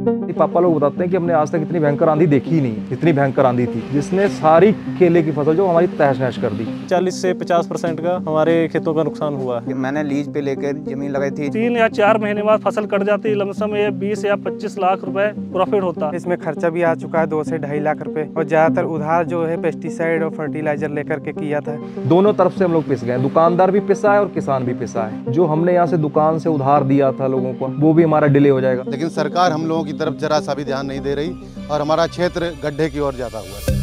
पापा लोग बताते हैं कि हमने आज तक इतनी भयंकर आंधी देखी ही नहीं, इतनी भयंकर आंधी थी जिसने सारी केले की फसल जो हमारी तहस नहस कर दी। 40 से 50% का हमारे खेतों का नुकसान हुआ है। मैंने लीज पे लेकर जमीन लगाई थी। 3 या 4 महीने बाद फसल कट जाती, लमसम ये 20 या 25 लाख रुपए प्रॉफिट होता। इसमें खर्चा भी आ चुका है 2 से 2.5 लाख रुपए, और ज्यादातर उधार जो है पेस्टिसाइड और फर्टिलाइजर लेकर के किया था। दोनों तरफ से हम लोग पिस गए, दुकानदार भी पिसा है और किसान भी पिसा है। जो हमने यहाँ से दुकान से उधार दिया था लोगों को, वो भी हमारा डिले हो जाएगा। लेकिन सरकार हम लोगों की तरफ जरा सा भी ध्यान नहीं दे रही और हमारा क्षेत्र गड्ढे की ओर जाता हुआ है।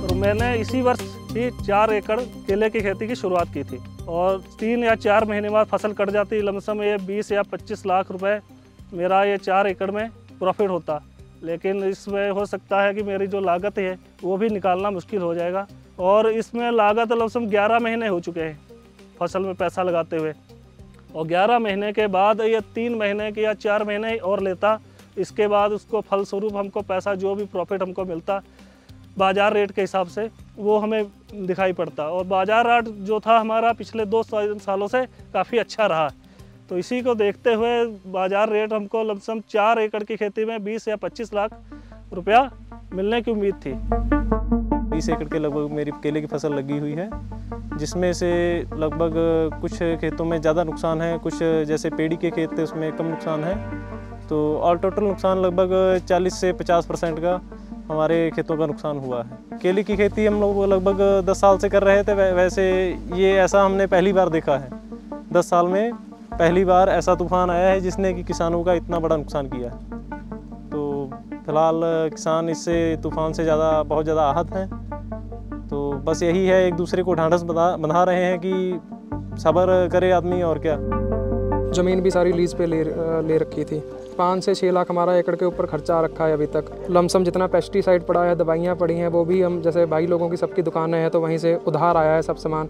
तो मैंने इसी वर्ष ही 4 एकड़ केले की खेती की शुरुआत की थी और 3 या 4 महीने बाद फसल कट जाती, लमसम ये 20 या 25 लाख रुपए मेरा ये 4 एकड़ में प्रॉफिट होता। लेकिन इसमें हो सकता है कि मेरी जो लागत है वो भी निकालना मुश्किल हो जाएगा, और इसमें लागत लमसम 11 महीने हो चुके हैं फसल में पैसा लगाते हुए, और 11 महीने के बाद ये 3 महीने के या 4 महीने और लेता। इसके बाद उसको फलस्वरूप हमको पैसा जो भी प्रॉफिट हमको मिलता बाज़ार रेट के हिसाब से वो हमें दिखाई पड़ता, और बाज़ार रेट जो था हमारा पिछले 2 सालों से काफ़ी अच्छा रहा। तो इसी को देखते हुए बाज़ार रेट हमको लमसम 4 एकड़ की खेती में 20 या 25 लाख रुपया मिलने की उम्मीद थी। 20 एकड़ के लगभग मेरी केले की फसल लगी हुई है, जिसमें से लगभग कुछ खेतों में ज़्यादा नुकसान है, कुछ जैसे पेड़ी के खेत थे उसमें कम नुकसान है। तो ऑल टोटल नुकसान लगभग 40 से 50% का हमारे खेतों का नुकसान हुआ है। केले की खेती हम लोग लगभग 10 साल से कर रहे थे। वैसे ये ऐसा हमने पहली बार देखा है, 10 साल में पहली बार ऐसा तूफान आया है जिसने कि किसानों का इतना बड़ा नुकसान किया है। तो फिलहाल किसान इससे तूफान से बहुत ज़्यादा आहत हैं। तो बस यही है, एक दूसरे को ढांढस बंधा रहे हैं कि सब्र करे आदमी, और क्या। ज़मीन भी सारी लीज पे ले रखी थी। 5 से 6 लाख हमारा एकड़ के ऊपर खर्चा आ रखा है अभी तक। लमसम जितना पेस्टिसाइड पड़ा है, दवाइयाँ पड़ी हैं, वो भी हम जैसे भाई लोगों की सबकी दुकानें हैं तो वहीं से उधार आया है सब सामान,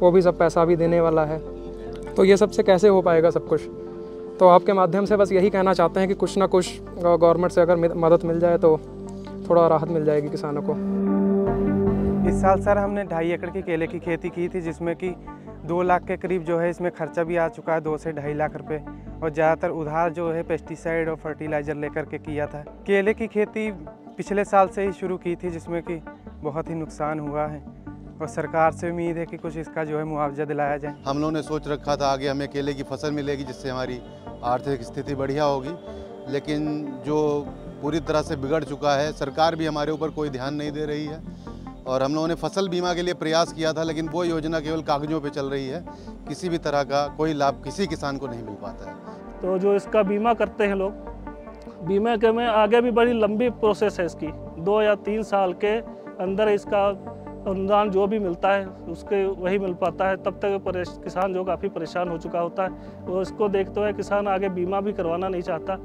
वो भी सब पैसा भी देने वाला है। तो ये सबसे कैसे हो पाएगा सब कुछ। तो आपके माध्यम से बस यही कहना चाहते हैं कि कुछ ना कुछ गवर्नमेंट से अगर मदद मिल जाए तो थोड़ा राहत मिल जाएगी किसानों को। इस साल सर हमने 2.5 एकड़ की केले की खेती की थी, जिसमें कि 2 लाख के करीब जो है इसमें खर्चा भी आ चुका है, 2 से 2.5 लाख रुपए, और ज़्यादातर उधार जो है पेस्टिसाइड और फर्टिलाइज़र लेकर के किया था। केले की खेती पिछले साल से ही शुरू की थी, जिसमें कि बहुत ही नुकसान हुआ है, और सरकार से उम्मीद है कि कुछ इसका जो है मुआवजा दिलाया जाए। हम लोगों ने सोच रखा था आगे हमें केले की फसल मिलेगी जिससे हमारी आर्थिक स्थिति बढ़िया होगी, लेकिन जो पूरी तरह से बिगड़ चुका है, सरकार भी हमारे ऊपर कोई ध्यान नहीं दे रही है। और हम लोगों ने फसल बीमा के लिए प्रयास किया था, लेकिन वो योजना केवल कागजों पे चल रही है, किसी भी तरह का कोई लाभ किसी किसान को नहीं मिल पाता है। तो जो इसका बीमा करते हैं लोग, बीमा के में आगे भी बड़ी लंबी प्रोसेस है इसकी। 2 या 3 साल के अंदर इसका अनुदान जो भी मिलता है उसके वही मिल पाता है। तब तक किसान जो काफ़ी परेशान हो चुका होता है, वो इसको देखते हुए किसान आगे बीमा भी करवाना नहीं चाहता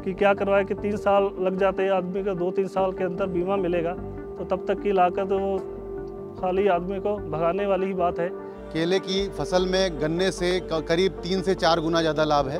कि क्या करवाए कि 3 साल लग जाते हैं आदमी का, 2-3 साल के अंदर बीमा मिलेगा, तो तब तक की लागत वो खाली आदमी को भगाने वाली ही बात है। केले की फसल में गन्ने से करीब 3 से 4 गुना ज़्यादा लाभ है।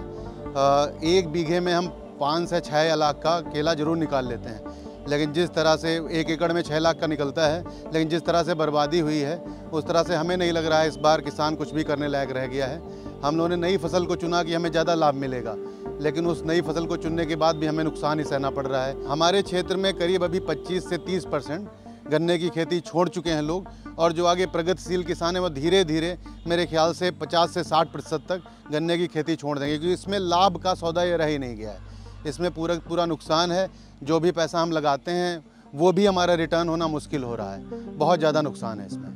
1 बीघे में हम 5 से 6 लाख का केला जरूर निकाल लेते हैं, लेकिन जिस तरह से 1 एकड़ में 6 लाख का निकलता है, लेकिन जिस तरह से बर्बादी हुई है उस तरह से हमें नहीं लग रहा है इस बार किसान कुछ भी करने लायक रह गया है। हम लोगों ने नई फसल को चुना कि हमें ज़्यादा लाभ मिलेगा, लेकिन उस नई फसल को चुनने के बाद भी हमें नुकसान ही सहना पड़ रहा है। हमारे क्षेत्र में करीब अभी 25 से 30% गन्ने की खेती छोड़ चुके हैं लोग, और जो आगे प्रगतिशील किसान हैं वो धीरे धीरे मेरे ख्याल से 50 से 60% तक गन्ने की खेती छोड़ देंगे, क्योंकि इसमें लाभ का सौदा ये रह ही नहीं गया है। इसमें पूरा नुकसान है। जो भी पैसा हम लगाते हैं वो भी हमारा रिटर्न होना मुश्किल हो रहा है, बहुत ज़्यादा नुकसान है इसमें।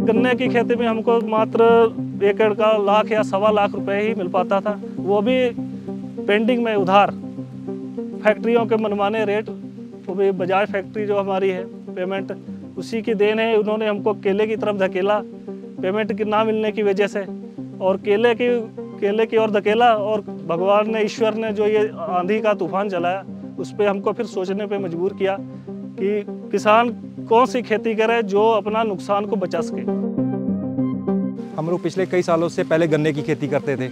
गन्ने की खेती में हमको मात्र एकड़ का 1 लाख या 1.25 लाख रुपए ही मिल पाता था, वो भी पेंडिंग में उधार। फैक्ट्रियों के मनमाने रेट, वो भी बजाज फैक्ट्री जो हमारी है, पेमेंट उसी की देन है। उन्होंने हमको केले की तरफ धकेला पेमेंट की ना मिलने की वजह से, और केले की ओर धकेला, और भगवान ने, ईश्वर ने जो ये आंधी का तूफान चलाया उस पर हमको फिर सोचने पे मजबूर किया कि किसान कौन सी खेती करे जो अपना नुकसान को बचा सके। हम लोग पिछले कई सालों से पहले गन्ने की खेती करते थे,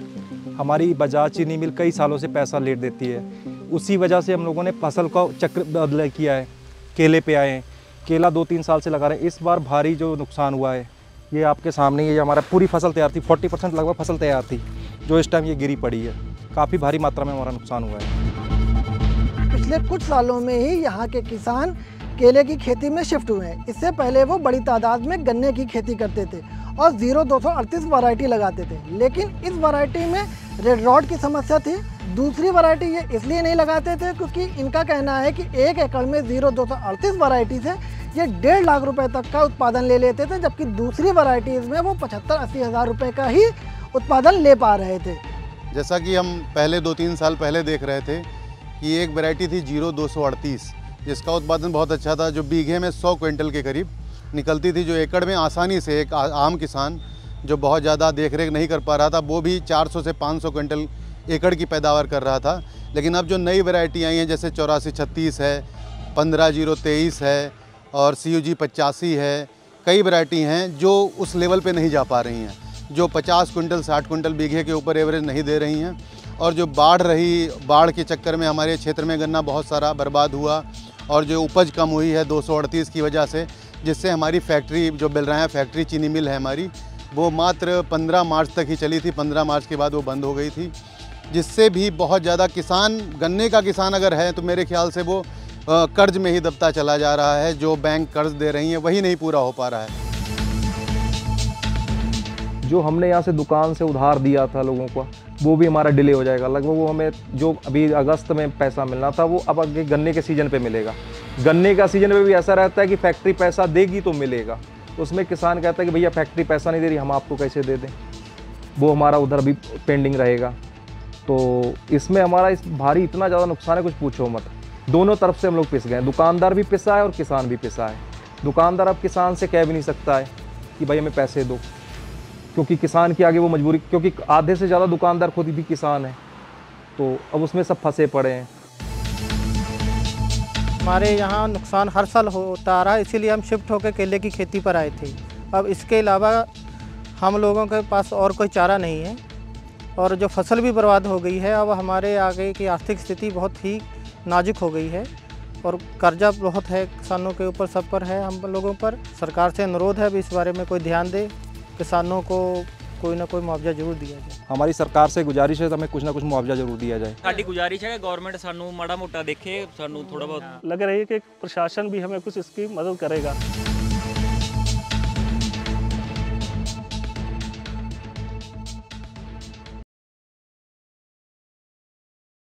हमारी बजाज चीनी मिल कई सालों से पैसा लेट देती है। उसी वजह से हम लोगों ने फसल का चक्र बदल किया है, केले पे आए हैं। केला 2-3 साल से लगा रहे हैं। इस बार भारी जो नुकसान हुआ है ये आपके सामने ही है। हमारा पूरी फसल तैयार थी, 40% लगभग फसल तैयार थी, जो इस टाइम ये गिरी पड़ी है। काफ़ी भारी मात्रा में हमारा नुकसान हुआ है। पिछले कुछ सालों में ही यहाँ के किसान केले की खेती में शिफ्ट हुए हैं। इससे पहले वो बड़ी तादाद में गन्ने की खेती करते थे और 0238 वैरायटी लगाते थे, लेकिन इस वैरायटी में रेड रॉड की समस्या थी। दूसरी वैरायटी ये इसलिए नहीं लगाते थे क्योंकि इनका कहना है कि 1 एकड़ में 0238 वैरायटी से ये 1.5 लाख रुपए तक का उत्पादन ले लेते थे, जबकि दूसरी वैरायटीज़ में वो 75-80 हज़ार रुपये का ही उत्पादन ले पा रहे थे। जैसा कि हम पहले 2-3 साल पहले देख रहे थे कि एक वैरायटी थी 0238, जिसका उत्पादन बहुत अच्छा था, जो बीघे में 100 क्विंटल के करीब निकलती थी, जो एकड़ में आसानी से एक आम किसान जो बहुत ज़्यादा देखरेख नहीं कर पा रहा था वो भी 400 से 500 क्विंटल एकड़ की पैदावार कर रहा था। लेकिन अब जो नई वैरायटी आई हैं जैसे 8436 है, 15023 है और CUG 85 है, कई वैरायटी हैं जो उस लेवल पे नहीं जा पा रही हैं, जो 50 क्विंटल 60 क्विंटल बीघे के ऊपर एवरेज नहीं दे रही हैं। और जो बाढ़ के चक्कर में हमारे क्षेत्र में गन्ना बहुत सारा बर्बाद हुआ और जो उपज कम हुई है 238 की वजह से, जिससे हमारी फैक्ट्री जो बेलराया फैक्ट्री चीनी मिल है हमारी, वो मात्र 15 मार्च तक ही चली थी। 15 मार्च के बाद वो बंद हो गई थी, जिससे भी बहुत ज़्यादा किसान, गन्ने का किसान अगर है तो मेरे ख्याल से वो कर्ज में ही दबता चला जा रहा है। जो बैंक कर्ज दे रही हैं वही नहीं पूरा हो पा रहा है। जो हमने यहाँ से दुकान से उधार दिया था लोगों को, वो भी हमारा डिले हो जाएगा। लगभग वो हमें जो अभी अगस्त में पैसा मिलना था वो अब आगे गन्ने के सीज़न पे मिलेगा। गन्ने का सीज़न में भी ऐसा रहता है कि फैक्ट्री पैसा देगी तो मिलेगा, उसमें किसान कहता है कि भैया फैक्ट्री पैसा नहीं दे रही, हम आपको कैसे दे दें। वो हमारा उधर भी पेंडिंग रहेगा। तो इसमें हमारा इस भारी इतना ज़्यादा नुकसान है कुछ पूछो मत। दोनों तरफ से हम लोग पिस गए, दुकानदार भी पिसा है और किसान भी पिसा है। दुकानदार अब किसान से कह भी नहीं सकता है कि भाई हमें पैसे दो, क्योंकि किसान की आगे वो मजबूरी, क्योंकि आधे से ज़्यादा दुकानदार खुद भी किसान है, तो अब उसमें सब फंसे पड़े हैं। हमारे यहाँ नुकसान हर साल होता आ रहा है, इसीलिए हम शिफ्ट होकर केले की खेती पर आए थे। अब इसके अलावा हम लोगों के पास और कोई चारा नहीं है और जो फसल भी बर्बाद हो गई है। अब हमारे आगे की आर्थिक स्थिति बहुत ही नाजुक हो गई है और कर्जा बहुत है किसानों के ऊपर, सब पर है, हम लोगों पर। सरकार से अनुरोध है अब इस बारे में कोई ध्यान दे, किसानों को कोई ना कोई मुआवजा जरूर दिया जाए। हमारी सरकार से गुजारिश है तो हमें कुछ ना कुछ मुआवजा जरूर दिया जाए। साडी गुजारिश है कि गवर्नमेंट सानू माड़ा मोटा देखे, सानू थोड़ा बहुत लग रही है कि प्रशासन भी हमें कुछ इसकी मदद करेगा।